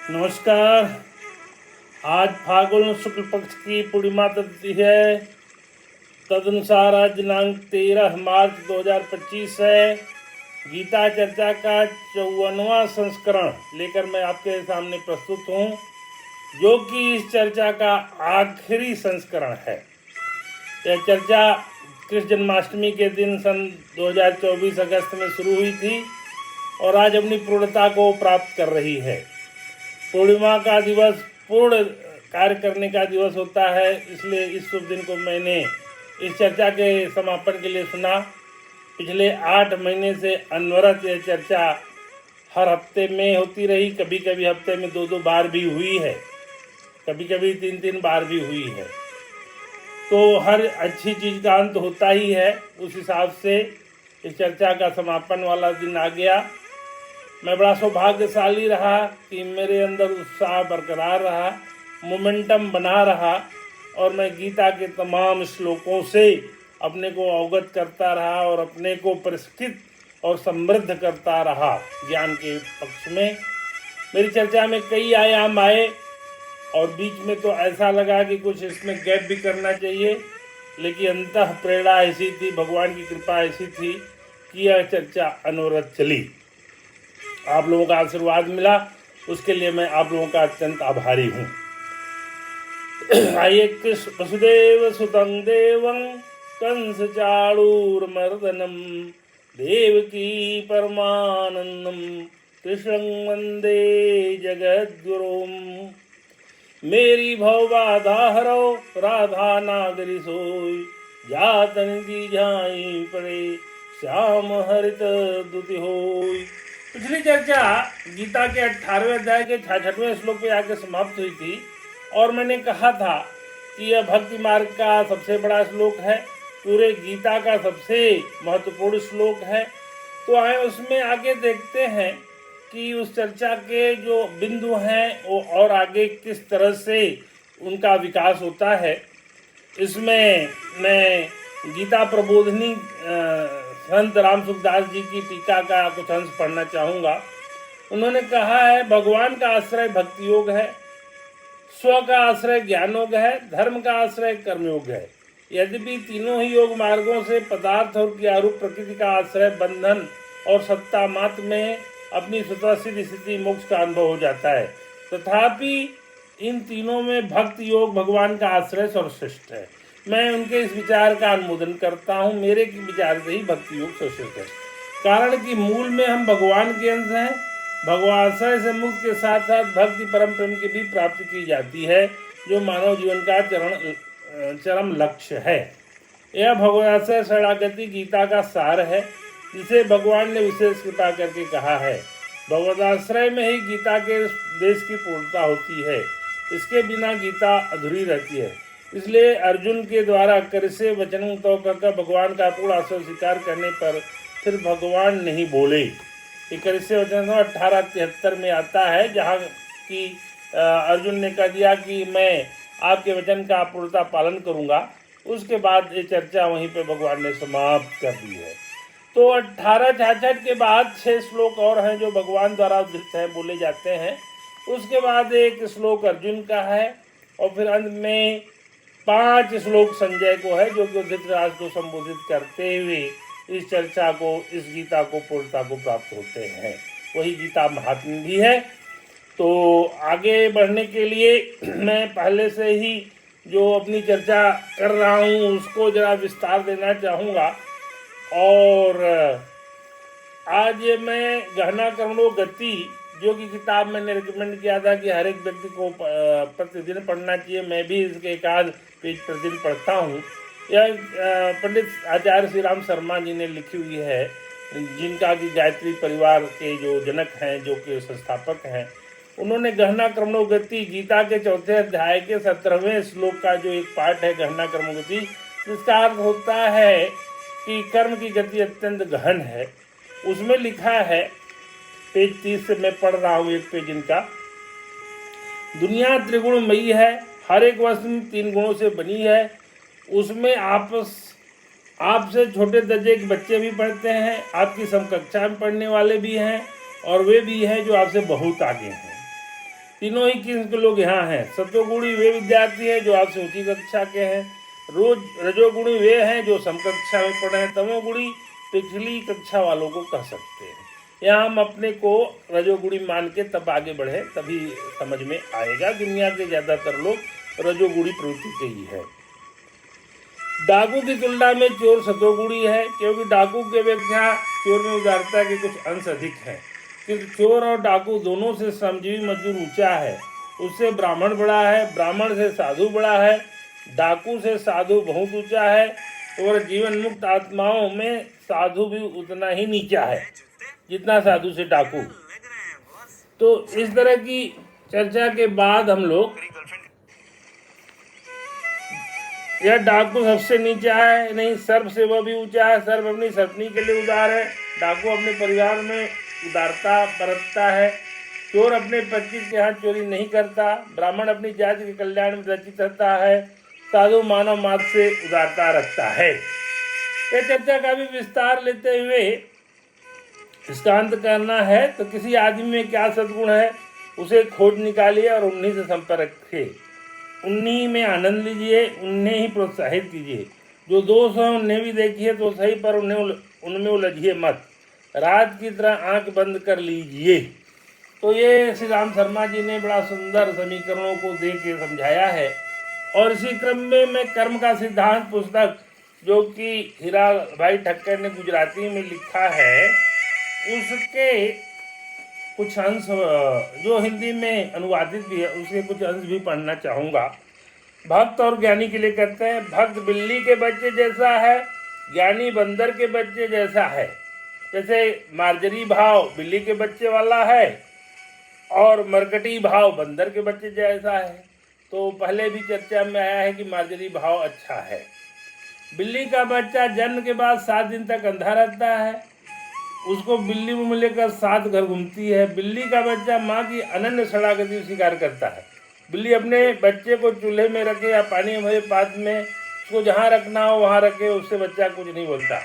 नमस्कार। आज फाल्गुन शुक्ल पक्ष की पूर्णिमा तिथि है। तदनुसार आज दिनांक 13 मार्च 2025 है। गीता चर्चा का 54वां संस्करण लेकर मैं आपके सामने प्रस्तुत हूँ, जो कि इस चर्चा का आखिरी संस्करण है। यह चर्चा कृष्ण जन्माष्टमी के दिन सन 2024 अगस्त में शुरू हुई थी और आज अपनी पूर्णता को प्राप्त कर रही है। पूर्णिमा का दिवस पूर्ण कार्य करने का दिवस होता है, इसलिए इस शुभ दिन को मैंने इस चर्चा के समापन के लिए सुना। पिछले 8 महीने से अनवरत यह चर्चा हर हफ्ते में होती रही। कभी कभी हफ्ते में 2-2 बार भी हुई है, कभी कभी 3-3 बार भी हुई है। तो हर अच्छी चीज़ का अंत होता ही है। उस हिसाब से इस चर्चा का समापन वाला दिन आ गया। मैं बड़ा सौभाग्यशाली रहा कि मेरे अंदर उत्साह बरकरार रहा, मोमेंटम बना रहा और मैं गीता के तमाम श्लोकों से अपने को अवगत करता रहा और अपने को परिष्कृत और समृद्ध करता रहा। ज्ञान के पक्ष में मेरी चर्चा में कई आयाम आए और बीच में तो ऐसा लगा कि कुछ इसमें गैप भी करना चाहिए, लेकिन अंतः प्रेरणा ऐसी थी, भगवान की कृपा ऐसी थी कि यह चर्चा अनवरत चली। आप लोगों का आशीर्वाद मिला, उसके लिए मैं आप लोगों का अत्यंत आभारी हूँ। आइए, कृष्ण वसुदेव सुतं देवं कंस चाणूरमर्दनम देवकी परमानंदम कृष्णं वंदे जगद्गुरुम। मेरी भवबाधा हरो राधा नागरी सोई, जातन की झाई पड़े श्याम हरित दुति होई। पिछली चर्चा गीता के 18वें अध्याय के 66वें श्लोक पे आके समाप्त हुई थी और मैंने कहा था कि यह भक्ति मार्ग का सबसे बड़ा श्लोक है, पूरे गीता का सबसे महत्वपूर्ण श्लोक है। तो आए उसमें आगे देखते हैं कि उस चर्चा के जो बिंदु हैं वो और आगे किस तरह से उनका विकास होता है। इसमें मैं गीता प्रबोधिनी संत राम सुखदास जी की टीका का कुछ अंश पढ़ना चाहूँगा। उन्होंने कहा है, भगवान का आश्रय भक्ति योग है, स्व का आश्रय ज्ञान योग है, धर्म का आश्रय कर्म योग है। यद्यपि तीनों ही योग मार्गों से पदार्थ और क्रियारूप प्रकृति का आश्रय बंधन और सत्ता मात्र में अपनी स्वतः सिद्ध स्थिति मोक्ष का अनुभव हो जाता है, तथापि इन तीनों में भक्ति योग भगवान का आश्रय सर्वश्रेष्ठ है। मैं उनके इस विचार का अनुमोदन करता हूँ। मेरे विचार से ही भक्ति योग सर्वश्रेष्ठ है, कारण कि मूल में हम भगवान के अंश हैं। भगवाश्रय से मुक्त के साथ साथ भक्ति परम प्रेम की भी प्राप्ति की जाती है, जो मानव जीवन का चरम लक्ष्य है। यह भगवाश्रय शरणागति गीता का सार है, जिसे भगवान ने विशेष कृपा करके कहा है। भगवदाश्रय में ही गीता के देश की पूर्णता होती है, इसके बिना गीता अधूरी रहती है। इसलिए अर्जुन के द्वारा करसे वचन तो कहकर भगवान का पूर्ण आश्रय स्वीकार करने पर फिर भगवान नहीं बोले। ये करसे वचन 1873 में आता है, जहाँ की अर्जुन ने कह दिया कि मैं आपके वचन का पूर्णता पालन करूँगा। उसके बाद ये चर्चा वहीं पे भगवान ने समाप्त कर दी है। तो 1866 के बाद 6 श्लोक और हैं जो भगवान द्वारा उद्धृत हैं, बोले जाते हैं। उसके बाद एक श्लोक अर्जुन का है और फिर अंत में 5 श्लोक संजय को है, जो कि धृतराष्ट्र को संबोधित करते हुए इस चर्चा को, इस गीता को पूर्णता को प्राप्त होते हैं। वही गीता महात्म्य भी है। तो आगे बढ़ने के लिए मैं पहले से ही जो अपनी चर्चा कर रहा हूँ उसको जरा विस्तार देना चाहूँगा। और आज मैं गहना कर्मणो गति, जो कि किताब मैंने रिकमेंड किया था कि हर एक व्यक्ति को प्रतिदिन पढ़ना चाहिए, मैं भी इसके एक आध पेज प्रतिदिन पढ़ता हूँ। यह पंडित आचार्य श्री राम शर्मा जी ने लिखी हुई है, जिनका कि गायत्री परिवार के जो जनक हैं, जो कि संस्थापक हैं। उन्होंने गहना कर्मणो गति गीता के 4थे अध्याय के 17वें श्लोक का जो एक पार्ट है गहना कर्मणो गति, जिसका अर्थ होता है कि कर्म की गति अत्यंत गहन है। उसमें लिखा है, पेज 30 से मैं पढ़ रहा हूँ, एक पेज इनका। दुनिया त्रिगुणमयी है, हर एक वस्तु 3 गुणों से बनी है। उसमें आपसे छोटे दर्जे के बच्चे भी पढ़ते हैं, आपकी समकक्षा में पढ़ने वाले भी हैं और वे भी हैं जो आपसे बहुत आगे हैं। तीनों ही किस्म के लोग यहाँ हैं। सत्वगुणी वे विद्यार्थी हैं जो आपसे ऊंची कक्षा के हैं। रजोगुणी वे हैं जो समकक्षा में पढ़े हैं। तमोगुणी पिछली कक्षा वालों को कह सकते हैं। यहाँ हम अपने को रजोगुणी मान के तब आगे बढ़े, तभी समझ में आएगा। दुनिया के ज़्यादातर लोग रजोगुणी प्रवृत्ति के ही है। डाकू की तुलना में चोर सतोगुणी है, क्योंकि डाकू की अपेक्षा चोर में उदारता के कुछ अंश अधिक हैं। किंतु चोर और डाकू दोनों से श्रमजीवी मजदूर ऊंचा है। उससे ब्राह्मण बड़ा है, ब्राह्मण से साधु बड़ा है, डाकू से साधु बहुत ऊंचा है, और जीवन मुक्त आत्माओं में साधु भी उतना ही नीचा है जितना साधु से डाकू। तो इस तरह की चर्चा के बाद हम लोग, यह डाकू सबसे नीचा है नहीं, सर्प से वह भी ऊंचा है। सर्प अपनी सर्पनी के लिए उदार है, डाकू अपने परिवार में उदारता बरतता है। चोर अपने परिचित के हाथ चोरी नहीं करता, ब्राह्मण अपनी जाति के कल्याण में रचित रहता है, साधु मानव मात्र से उदारता रखता है। यह चर्चा का भी विस्तार लेते हुए इसका अंत करना है तो किसी आदमी में क्या सद्गुण है उसे खोज निकालिए और उन्हीं से संपर्क रखिए, उन्हीं में आनंद लीजिए, उन्हें ही प्रोत्साहित कीजिए। जो दोष है उन्हें भी देखिए तो सही, पर उनमें उलझिए मत, रात की तरह आंख बंद कर लीजिए। तो ये श्री राम शर्मा जी ने बड़ा सुंदर समीकरणों को दे के समझाया है। और इसी क्रम में मैं कर्म का सिद्धांत पुस्तक, जो कि हीरा भाई ठक्कर ने गुजराती में लिखा है, उसके कुछ अंश जो हिंदी में अनुवादित भी है उसके कुछ अंश भी पढ़ना चाहूँगा। भक्त और ज्ञानी के लिए कहते हैं, भक्त बिल्ली के बच्चे जैसा है, ज्ञानी बंदर के बच्चे जैसा है। जैसे मार्जरी भाव बिल्ली के बच्चे वाला है और मरकटी भाव बंदर के बच्चे जैसा है। तो पहले भी चर्चा में आया है कि मार्जरी भाव अच्छा है। बिल्ली का बच्चा जन्म के बाद 7 दिन तक अंधा रहता है, उसको बिल्ली मुँह लेकर 7 घर घूमती है। बिल्ली का बच्चा माँ की अनन्य सड़ागति स्वीकार करता है। बिल्ली अपने बच्चे को चूल्हे में रखे या पानी भरे पात्र में, उसको जहाँ रखना हो वहाँ रखे, उससे बच्चा कुछ नहीं बोलता।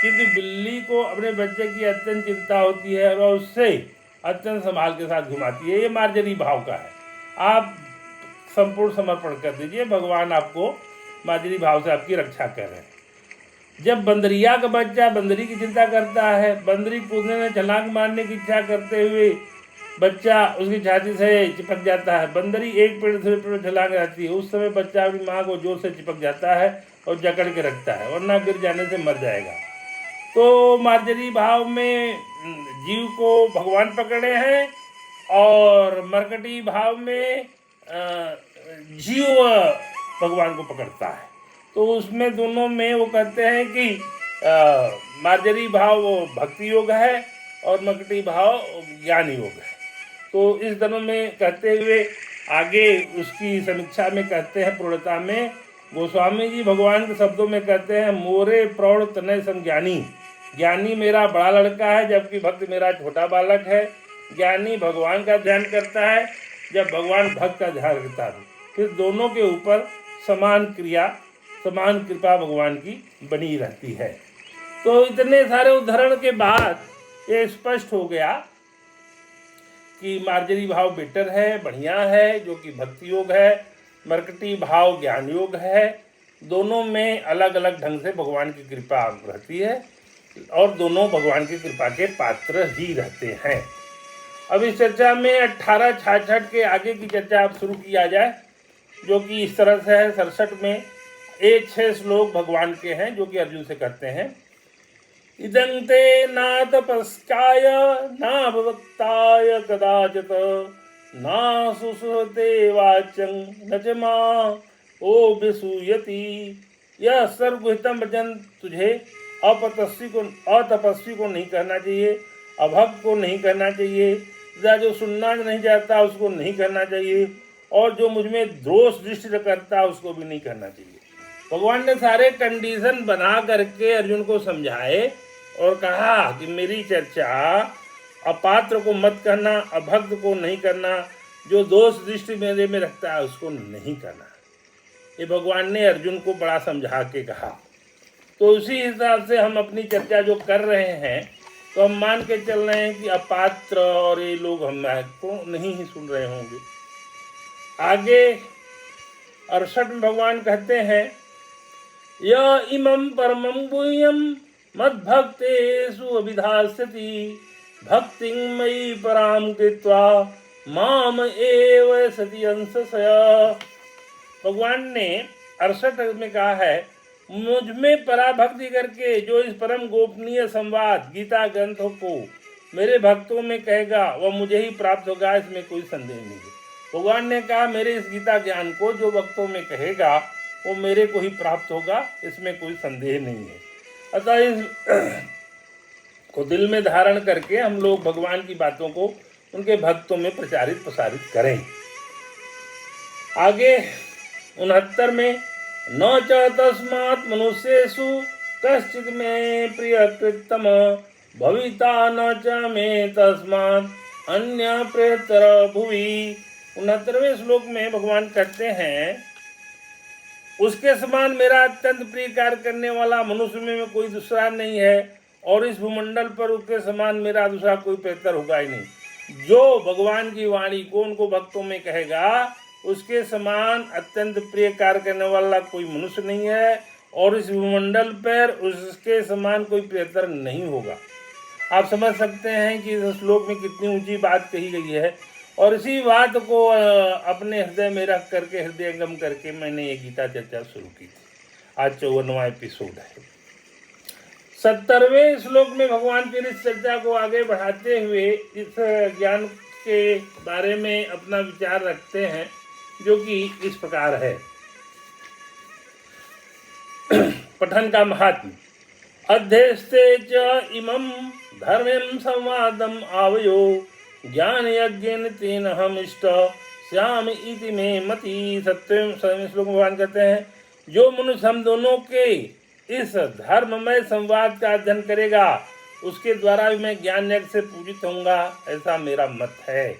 किंतु बिल्ली को अपने बच्चे की अत्यंत चिंता होती है और उससे अत्यंत संभाल के साथ घुमाती है। ये मार्जरी भाव का है। आप संपूर्ण समर्पण कर दीजिए, भगवान आपको मार्जरी भाव से आपकी रक्षा कर रहे हैं। जब बंदरिया का बच्चा बंदरी की चिंता करता है, बंदरी कूदने में छलांग मारने की इच्छा करते हुए बच्चा उसकी छाती से चिपक जाता है। बंदरी एक पेड़ से पेड़ छलांग आती है, उस समय बच्चा अपनी माँ को जोर से चिपक जाता है और जकड़ के रखता है, वरना गिर जाने से मर जाएगा। तो मार्जरी भाव में जीव को भगवान पकड़े हैं और मरकटी भाव में जीव भगवान को पकड़ता है। तो उसमें दोनों में वो कहते हैं कि मार्जरी भाव वो भक्ति योग है और मरकटी भाव ज्ञान योग है। तो इस दोनों में कहते हुए आगे उसकी समीक्षा में कहते हैं, पूर्णता में गोस्वामी जी भगवान के शब्दों में कहते हैं, मोरे प्रौढ़ तनय समज्ञानी। ज्ञानी मेरा बड़ा लड़का है जबकि भक्त मेरा छोटा बालक है। ज्ञानी भगवान का ध्यान करता है जब भगवान भक्त का ध्यान करता है। फिर दोनों के ऊपर समान क्रिया समान कृपा भगवान की बनी रहती है। तो इतने सारे उदाहरण के बाद ये स्पष्ट हो गया कि मार्जरी भाव बेटर है, बढ़िया है, जो कि भक्ति योग है। मरकटी भाव ज्ञान योग है। दोनों में अलग अलग ढंग से भगवान की कृपा रहती है और दोनों भगवान की कृपा के पात्र ही रहते हैं। अब इस चर्चा में 1866 के आगे की चर्चा अब शुरू किया जाए, जो कि इस तरह से है। 67 में 6 श्लोक भगवान के हैं, जो कि अर्जुन से कहते हैं, इदं ते ना तपस्काय ना भवक्ताय कदाचित ना सुसुते वाचं न च मां ओ विसूयति। यह सर्वगुहितम वचन तुझे अतपस्वी को नहीं कहना चाहिए, अभक्त को नहीं कहना चाहिए, जो सुनना नहीं चाहता उसको नहीं कहना चाहिए, और जो मुझ में दोष दृष्टि करता उसको भी नहीं कहना चाहिए। भगवान ने सारे कंडीशन बना करके अर्जुन को समझाए और कहा कि मेरी चर्चा अपात्र को मत करना, अभक्त को नहीं करना, जो दोष दृष्टि मेरे में रखता है उसको नहीं करना। ये भगवान ने अर्जुन को बड़ा समझा के कहा। तो उसी हिसाब से हम अपनी चर्चा जो कर रहे हैं, तो हम मान के चल रहे हैं कि अपात्र और ये लोग हमको नहीं ही सुन रहे होंगे। आगे 68 में भगवान कहते हैं य इमं परमं गुह्यं मद्भक्तेषु अभिधास्यति भक्तिं मयि परां कृत्वा माम एव सति अंशसया। भगवान ने 68 में कहा है मुझ में पराभक्ति करके जो इस परम गोपनीय संवाद गीता ग्रंथों को मेरे भक्तों में कहेगा वह मुझे ही प्राप्त होगा, इसमें कोई संदेह नहीं है। भगवान ने कहा मेरे इस गीता ज्ञान को जो भक्तों में कहेगा वो मेरे को ही प्राप्त होगा, इसमें कोई संदेह नहीं है। अतः इस को दिल में धारण करके हम लोग भगवान की बातों को उनके भक्तों में प्रचारित प्रसारित करें। आगे 69 में न च तस्मात् मनुष्येषु कश्चित् मे प्रियकृतम भविता न च मे तस्मात् अन्य प्रेतर भुवि। 69वें श्लोक में भगवान कहते हैं उसके समान मेरा अत्यंत प्रिय कार्य करने वाला मनुष्य में कोई दूसरा नहीं है और इस भूमंडल पर उसके समान मेरा दूसरा कोई प्रेतर होगा ही नहीं। जो भगवान की वाणी को उनको भक्तों में कहेगा उसके समान अत्यंत प्रिय कार्य करने वाला कोई मनुष्य नहीं है और इस भूमंडल पर उसके समान कोई प्रेतर नहीं होगा। आप समझ सकते हैं कि इस श्लोक में कितनी ऊंची बात कही गई है और इसी बात को अपने हृदय में रख करके हृदयंगम करके मैंने ये गीता चर्चा शुरू की थी। आज 54वां एपिसोड है। 70वें श्लोक में भगवान फिर इस चर्चा को आगे बढ़ाते हुए इस ज्ञान के बारे में अपना विचार रखते हैं जो कि इस प्रकार है। पठन का महात्म्य अध्यस्ते च इमं धर्मं संवादम आवयो ज्ञान यज्ञेन तेन हम इष्ट श्याम इति में मति। 70वें श्लोक में भगवान कहते हैं जो मनुष्य हम दोनों के इस धर्ममय संवाद का अध्ययन करेगा उसके द्वारा भी मैं ज्ञान यज्ञ से पूजित होऊंगा, ऐसा मेरा मत है।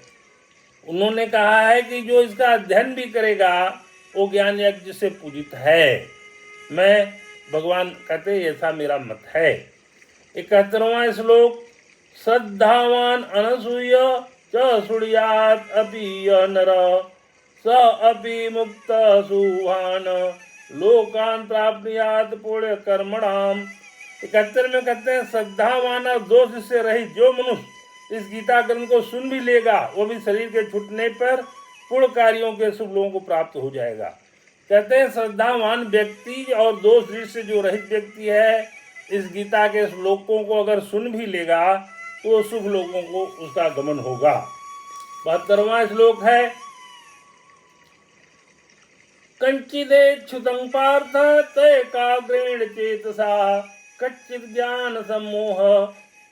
उन्होंने कहा है कि जो इसका अध्ययन भी करेगा वो ज्ञान यज्ञ से पूजित है। मैं भगवान कहते ऐसा मेरा मत है। 71वां श्लोक श्रद्धावान अनसूय च सुर्यात् अपि य नर स अपि मुक्त सुहान लोकान प्राप्नुयात् पुण्य कर्मणाम। 71 में कहते हैं श्रद्धावान और दोष से रहित जो मनुष्य इस गीता ग्रंथ को सुन भी लेगा वो भी शरीर के छूटने पर पुण्य कार्यों के शुभ लोगों को प्राप्त हो जाएगा। कहते हैं श्रद्धावान व्यक्ति और दोष से जो रहित व्यक्ति है इस गीता के श्लोकों को अगर सुन भी लेगा तो शुभ लोगों को उसका गमन होगा। 72वां श्लोक है कंचिदेच्छुतं पार्थ तैकाग्रेण चेतसा कच्चित् ज्ञान सम्मोह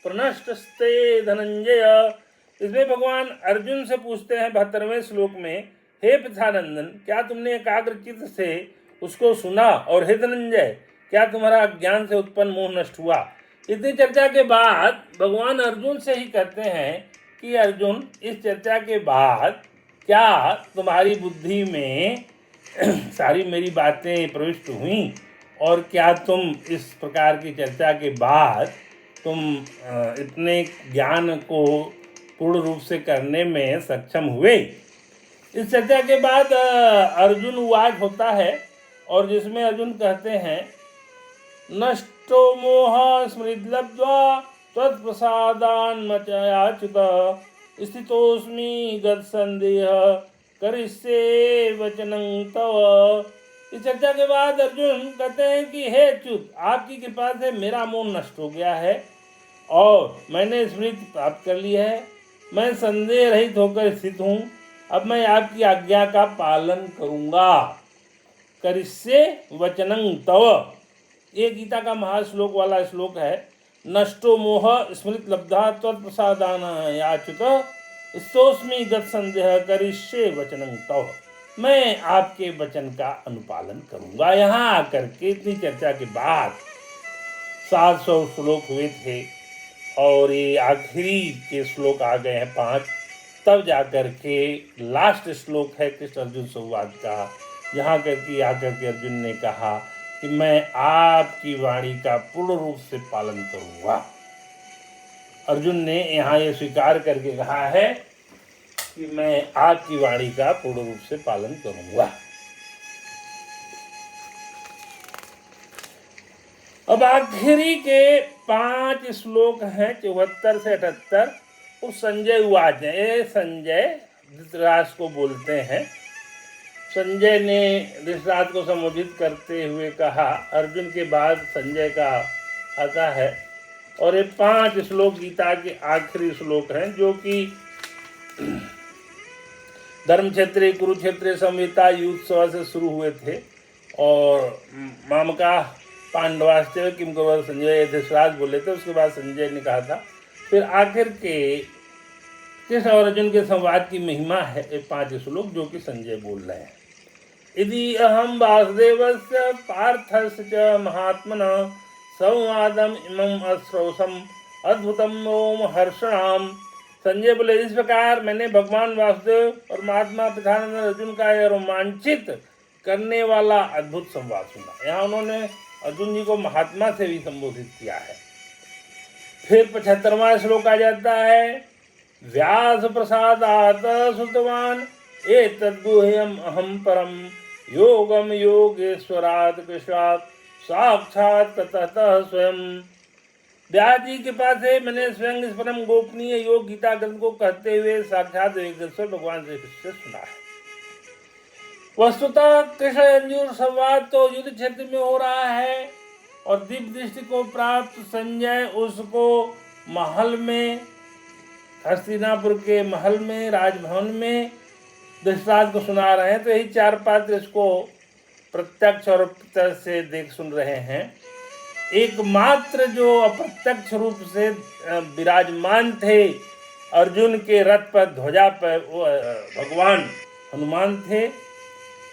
प्रनष्टस्ते धनंजय। इसमें भगवान अर्जुन से पूछते हैं 72वें श्लोक में हे पृथानंदन क्या तुमने एकाग्र चित्त से उसको सुना और हे धनंजय क्या तुम्हारा ज्ञान से उत्पन्न मोह नष्ट हुआ। इतनी चर्चा के बाद भगवान अर्जुन से ही कहते हैं कि अर्जुन इस चर्चा के बाद क्या तुम्हारी बुद्धि में सारी मेरी बातें प्रविष्ट हुई और क्या तुम इस प्रकार की चर्चा के बाद तुम इतने ज्ञान को पूर्ण रूप से करने में सक्षम हुए। इस चर्चा के बाद अर्जुन उवाच होता है और जिसमें अर्जुन कहते हैं नष्टो मोह स्मृतिलब्ध्वा त्वत्प्रसादान्मचायाच्युत स्थितोऽस्मि गतसंदेह करिष्ये वचनं तव। इस चर्चा के बाद अर्जुन कहते हैं कि हे अच्युत आपकी कृपा से मेरा मोह नष्ट हो गया है और मैंने स्मृति प्राप्त कर ली है। मैं संदेह रहित होकर स्थित हूँ। अब मैं आपकी आज्ञा का पालन करूँगा। करिष्ये वचनं तव ये गीता का महाश्लोक वाला श्लोक है। नष्टो मोह स्मृति लब्धा त्वत्प्रसादान याच्युत स्तोस्मि गत संदेह करिष्ये वचनं तव। मैं आपके वचन का अनुपालन करूंगा। यहाँ आकर के इतनी चर्चा के बाद 700 श्लोक हुए थे और ये आखिरी के श्लोक आ गए हैं 5। तब जाकर के लास्ट श्लोक है कृष्ण अर्जुन संवाद का, जहाँ करके आकर के अर्जुन ने कहा कि मैं आपकी वाणी का पूर्ण रूप से पालन करूंगा। अर्जुन ने यहाँ ये स्वीकार करके कहा है कि मैं आपकी वाणी का पूर्ण रूप से पालन करूंगा। अब आखिरी के 5 श्लोक हैं 74 से 78। उस संजय उवाच है, ये संजय धृतराष्ट्र को बोलते हैं। संजय ने धृतराष्ट्र को संबोधित करते हुए कहा, अर्जुन के बाद संजय का आता है और ये 5 श्लोक गीता के आखिरी श्लोक हैं जो कि धर्म क्षेत्रीय कुरुक्षेत्र संहिता युद्ध से शुरू हुए थे। और मामका पांडवास्ते किम करो संजय धृतराष्ट्र बोले थे। उसके बाद संजय ने कहा था। फिर आखिर के कृष्ण और अर्जुन के संवाद की महिमा है ये 5 श्लोक जो कि संजय बोल रहे हैं। यदि अहम वासुदेवस्य पार्थस्य च महात्मना संवादम इमं अश्रौसम अद्भुतम ओम हर्षणाम। संजय बोले, इस प्रकार मैंने भगवान वासुदेव और महात्मा पितानंद अर्जुन का यह रोमांचित करने वाला अद्भुत संवाद सुना। यहाँ उन्होंने अर्जुन जी को महात्मा से भी संबोधित किया है। फिर 75वां श्लोक आ जाता है, व्यास प्रसादात श्रुतवान एतद्गुह्यम अहम परम योगम योगेश्वरात् कृष्णात् साक्षात् ततः स्वयं। व्यास जी के पास है मैंने स्वयं इस परम गोपनीय योग गीता ग्रंथ को कहते हुए साक्षात योगेश्वर भगवान श्री कृष्ण से सुना है। वस्तुतः कृष्ण अर्जुन संवाद तो युद्ध क्षेत्र में हो रहा है और दिव्य दृष्टि को प्राप्त संजय उसको महल में, हस्तिनापुर के महल में, राजभवन में धृतराष्ट्र को सुना रहे हैं। तो यही 4 पात्र इसको प्रत्यक्ष और अप्रत्यक्ष से देख सुन रहे हैं। एकमात्र जो अप्रत्यक्ष रूप से विराजमान थे अर्जुन के रथ पर, ध्वजा पर, वो भगवान हनुमान थे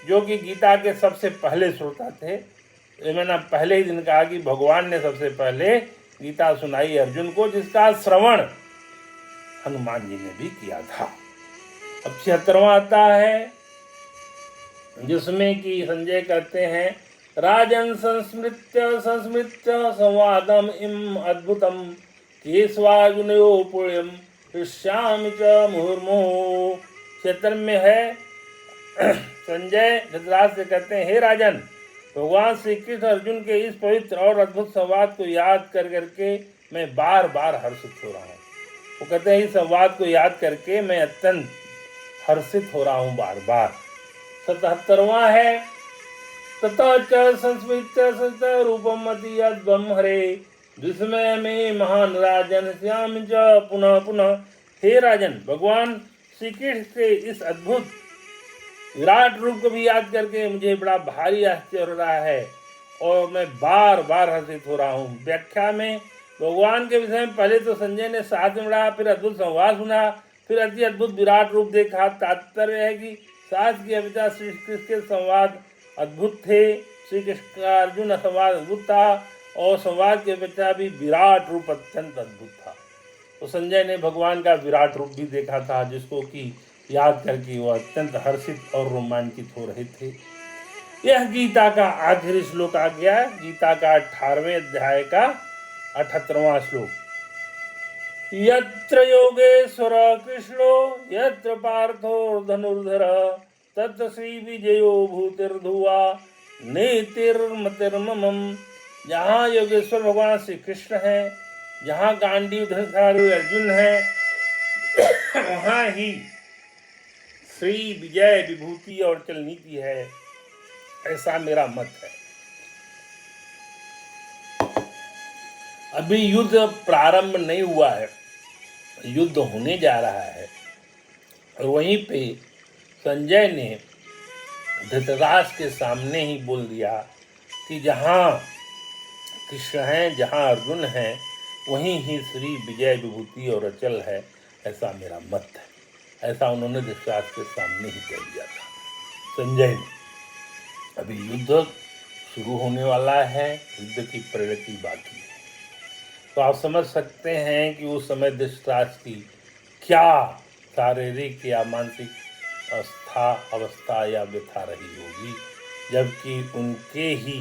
जो कि गीता के सबसे पहले श्रोता थे। मैंने पहले ही दिन कहा कि भगवान ने सबसे पहले गीता सुनाई अर्जुन को, जिसका श्रवण हनुमान जी ने भी किया था। अब 76वां आता है जिसमें कि संजय कहते हैं, राजन संस्मृत्य संवादम इम अद्भुतम केशवार्जुनयो पुण्यम हृष्यामि च मुहुर्मुहुः। क्षेत्र में है संजय धृतराष्ट्र से कहते हैं, हे राजन, भगवान श्री कृष्ण अर्जुन के इस पवित्र और अद्भुत संवाद को याद कर करके मैं बार बार हर्षित हो रहा हूँ। वो कहते हैं इस संवाद को याद करके मैं अत्यंत हर्षित हो रहा हूँ बार बार। 77वां है, ततः च संस्मृत्य रूपम अति अद्भुतम हरे विस्मय में महान राजन श्याम च पुनः पुनः। हे राजन, भगवान श्री कृष्ण के इस अद्भुत विराट रूप को भी याद करके मुझे बड़ा भारी आश्चर्य हो रहा है और मैं बार बार हर्षित हो रहा हूँ। व्याख्या में भगवान के विषय में पहले तो संजय ने साथ में बढ़ा, फिर अद्भुत संवाद सुना, फिर अति अद्भुत विराट रूप देखा। तात्पर्य है कि साथ की अभिता श्री कृष्ण के संवाद अद्भुत थे, श्री कृष्ण का अर्जुन संवाद अद्भुत था और संवाद की अपेक्षा भी विराट रूप अत्यंत अद्भुत था। तो संजय ने भगवान का विराट रूप भी देखा था जिसको कि याद करके वो अत्यंत हर्षित और रोमांचित हो रहे थे। यह गीता का आखिरी श्लोक आ गया, गीता का 18वें अध्याय का 78वां श्लोक। यत्र योगेश्वर कृष्णो यत्र पार्थो धनुर्धर तत्र श्री विजयो भूतिर्धुवा नीतिर्मतिर्मम। जहाँ योगेश्वर भगवान श्री कृष्ण है, जहाँ गांडीव धनुर्धारी अर्जुन है, वहाँ ही श्री विजय विभूति और चल नीति है, ऐसा मेरा मत है। अभी युद्ध प्रारंभ नहीं हुआ है, युद्ध होने जा रहा है। और वहीं पे संजय ने धृतराष्ट्र के सामने ही बोल दिया कि जहाँ कृष्ण हैं, जहाँ अर्जुन हैं, वहीं ही श्री विजय विभूति और अचल है, ऐसा मेरा मत है। ऐसा उन्होंने धृतराष्ट्र के सामने ही कह दिया था संजय ने। अभी युद्ध शुरू होने वाला है, युद्ध की प्रगति बाकी है। तो आप समझ सकते हैं कि उस समय धृतराष्ट्र की क्या शारीरिक या मानसिक अवस्था या व्यथा रही होगी, जबकि उनके ही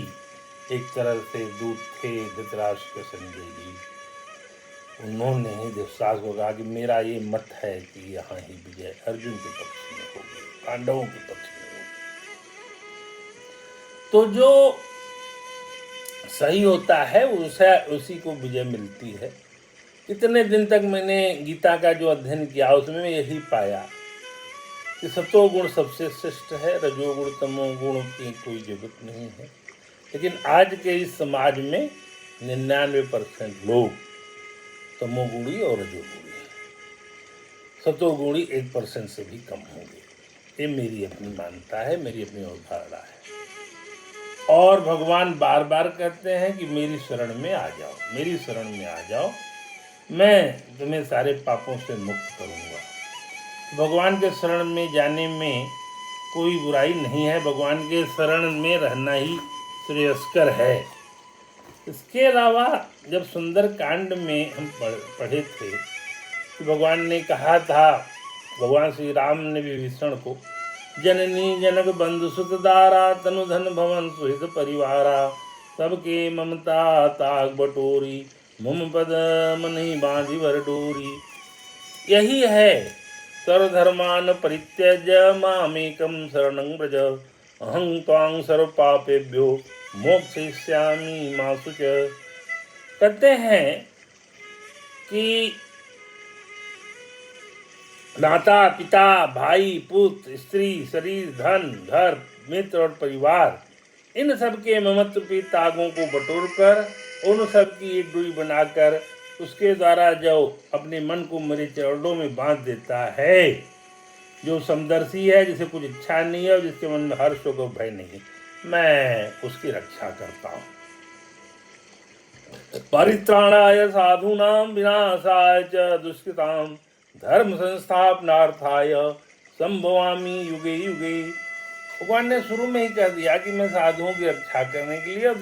एक तरह से दूत थे धृतराष्ट्र के संजय जी। उन्होंने ही विश्वास को कहा कि मेरा ये मत है कि यहाँ ही विजय अर्जुन के पक्ष में होगी, पांडवों के पक्ष में होगी। तो जो सही होता है उसी को विजय मिलती है। इतने दिन तक मैंने गीता का जो अध्ययन किया उसमें यही पाया कि सतोगुण सबसे श्रेष्ठ है, रजोगुण तमोगुण की कोई जरूरत नहीं है। लेकिन आज के इस समाज में 99% लोग तमोगुणी और रजोगुणी है, सतोगुणी 1% से भी कम होंगे। ये मेरी अपनी मान्यता है, मेरी अपनी अवधारणा है। और भगवान बार बार कहते हैं कि मेरी शरण में आ जाओ, मेरी शरण में आ जाओ, मैं तुम्हें सारे पापों से मुक्त करूँगा। भगवान के शरण में जाने में कोई बुराई नहीं है, भगवान के शरण में रहना ही श्रेयस्कर है। इसके अलावा जब सुंदर कांड में हम पढ़े थे कि भगवान ने कहा था, भगवान श्री राम ने विभीषण को, जननी जनक बंधु सुतदारा तनु धन भवन सुहित परिवारा सबके ममता ताग बटोरी मुम पद मनि बांधी भर डोरी। यही है सर्वधर्मान परित्यज्य मामेकं शरणं व्रज अहं त्वां सर्व पापेभ्यो मोक्षयिष्यामि मा शुच। कहते हैं कि माता पिता भाई पुत्र स्त्री शरीर धन घर मित्र और परिवार, इन सब के ममत्व की तागों को बटोर कर उन सब की एक डोरी बनाकर उसके द्वारा जो अपने मन को मेरे चरणों में बांध देता है, जो समदर्शी है, जिसे कुछ इच्छा नहीं है और जिसके मन में हर्ष और भय नहीं, मैं उसकी रक्षा करता हूँ। परित्राणाय साधूनां विनाशाय च दुष्कृतां धर्म संस्थापनार्थाय संभवामि युगे युगे। भगवान ने शुरू में ही कह दिया कि मैं साधुओं की रक्षा करने के लिए और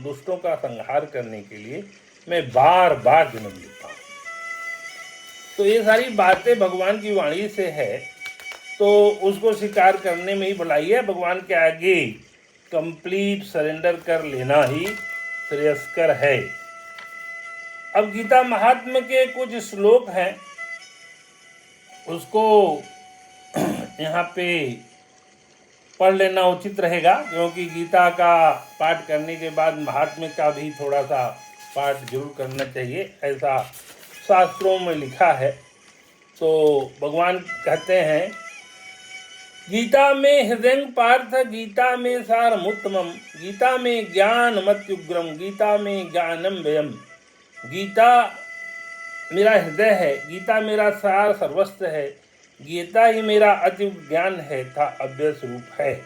दुष्टों का संहार करने के लिए मैं बार बार जन्म लेता हूँ। तो ये सारी बातें भगवान की वाणी से है, तो उसको स्वीकार करने में ही भलाई है। भगवान के आगे कंप्लीट सरेंडर कर लेना ही श्रेयस्कर है। अब गीता महात्म्य के कुछ श्लोक हैं, उसको यहाँ पे पढ़ लेना उचित रहेगा, क्योंकि गीता का पाठ करने के बाद महात्म्य का भी थोड़ा सा पाठ जरूर करना चाहिए, ऐसा शास्त्रों में लिखा है। तो भगवान कहते हैं, गीता में हृदय पार्थ गीता में सारमुत्तमम गीता में ज्ञान मत्युग्रम गीता में ज्ञानम व्ययम। गीता मेरा हृदय है, गीता मेरा सार सर्वस्व है, गीता ही मेरा अति ज्ञान है था अव्यय स्वरूप है।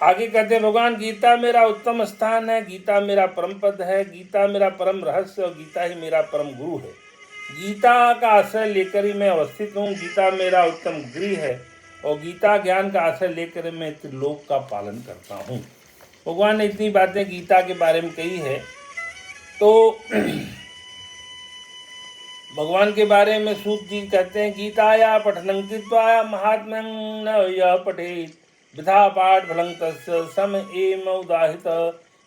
आगे कहते भगवान, गीता मेरा उत्तम स्थान है, गीता मेरा परम पद है, गीता मेरा परम रहस्य और गीता ही मेरा परम गुरु है। गीता का आश्रय लेकर ही मैं अवस्थित हूँ, गीता मेरा उत्तम गृह है और गीता ज्ञान का आश्रय लेकर मैं त्रिलोक का पालन करता हूँ। भगवान ने इतनी बातें गीता के बारे में कही है। तो भगवान के बारे में सूत जी कहते हैं, गीताया पठनं कृत्वा महात्म्यं न यः पठेत् विधा पाठ फलं तस्य सम एव उदाहित।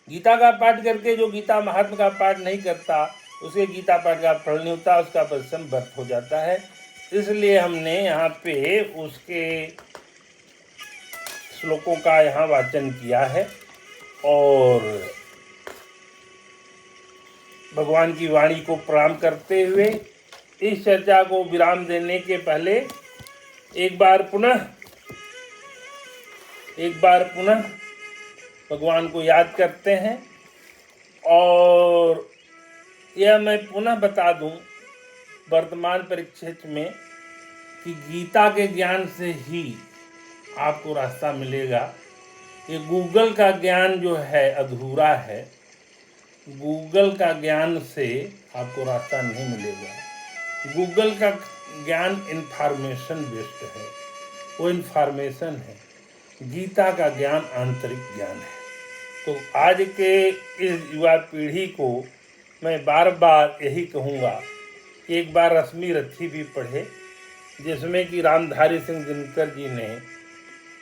गीता का पाठ करके जो गीता महात्म्य का पाठ नहीं करता उसे गीता पाठ का फल नहीं होता, उसका परिश्रम व्यर्थ हो जाता है। इसलिए हमने यहाँ पे उसके श्लोकों का यहाँ वाचन किया है। और भगवान की वाणी को प्रणाम करते हुए इस चर्चा को विराम देने के पहले एक बार पुनः भगवान को याद करते हैं। और यह मैं पुनः बता दूं वर्तमान परिप्रेक्ष्य में कि गीता के ज्ञान से ही आपको रास्ता मिलेगा। ये गूगल का ज्ञान जो है अधूरा है, गूगल का ज्ञान से आपको रास्ता नहीं मिलेगा। गूगल का ज्ञान इंफॉर्मेशन बेस्ड है, वो इंफॉर्मेशन है। गीता का ज्ञान आंतरिक ज्ञान है। तो आज के इस युवा पीढ़ी को मैं बार बार यही कहूँगा कि एक बार रश्मि रथी भी पढ़े, जिसमें कि रामधारी सिंह दिनकर जी ने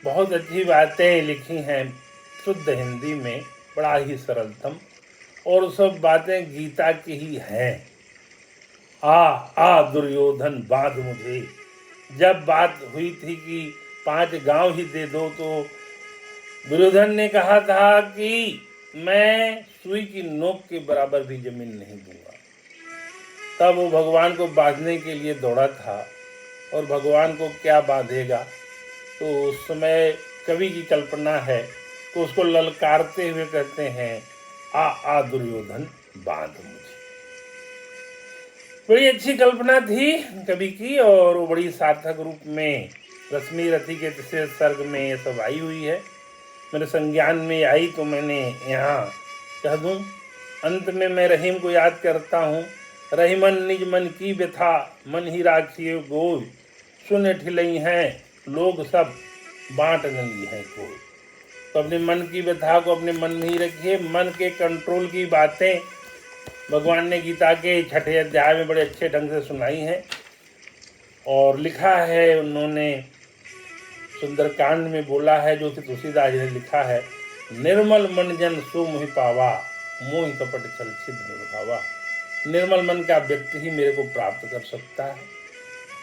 बहुत अच्छी बातें लिखी हैं शुद्ध हिंदी में, बड़ा ही सरलतम। और सब बातें गीता की ही हैं। आ दुर्योधन बांध मुझे। जब बात हुई थी कि 5 गांव ही दे दो, तो दुर्योधन ने कहा था कि मैं सुई की नोक के बराबर भी जमीन नहीं दूंगा। तब वो भगवान को बांधने के लिए दौड़ा था, और भगवान को क्या बांधेगा। तो उस समय कवि की कल्पना है, तो उसको ललकारते हुए कहते हैं, आ दुर्योधन बांध मुझे। बड़ी अच्छी कल्पना थी कवि की, और वो बड़ी सार्थक रूप में रश्मि रथी के 3 सर्ग में ये सब आई हुई है। मेरे संज्ञान में आई तो मैंने यहाँ कह दूँ। अंत में मैं रहीम को याद करता हूँ। रहीमन निज मन की व्यथा, मन ही राखिए गोय। सुन ठिलई हैं लोग सब, बांट न ली है कोई। तो अपने मन की व्यथा को अपने मन में ही रखिए। मन के कंट्रोल की बातें भगवान ने गीता के 6ठे अध्याय में बड़े अच्छे ढंग से सुनाई हैं। और लिखा है उन्होंने, सुंदरकांड में बोला है, जो कि तुलसीदास जी ने लिखा है, निर्मल मन जन सो मोहि पावा, मोह कपट छल छिद्र निभावा। निर्मल मन का व्यक्ति ही मेरे को प्राप्त कर सकता है।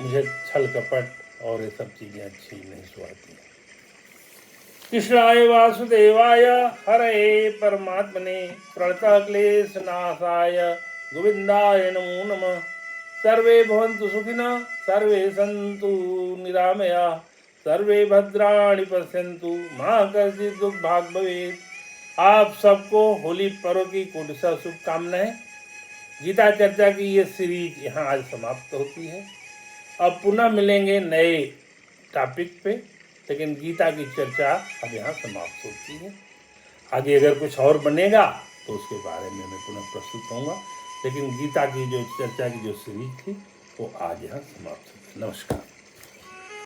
मुझे छल कपट और ये सब चीजें अच्छी नहीं सुहाती। कृष्णाय वासुदेवाय हरे परमात्मने प्रणतः क्लेश नाशाय गोविंदाय नमो नमः। सर्वे भवन्तु सुखिनः, सर्वे सन्तु निरामया, सर्वे भद्राणि पश्यन्तु मा कश्चित् दुर्भाग् भवेत्। आप सबको होली पर्व की कोटि शुभकामनाएं। गीता चर्चा की ये सीरीज यहाँ आज समाप्त होती है। अब पुनः मिलेंगे नए टॉपिक पे, लेकिन गीता की चर्चा अब यहाँ समाप्त होती है। आगे अगर कुछ और बनेगा तो उसके बारे में मैं पुनः प्रस्तुत होऊंगा, लेकिन गीता की जो चर्चा की जो सीरीज थी वो आज यहाँ समाप्त होती है। नमस्कार।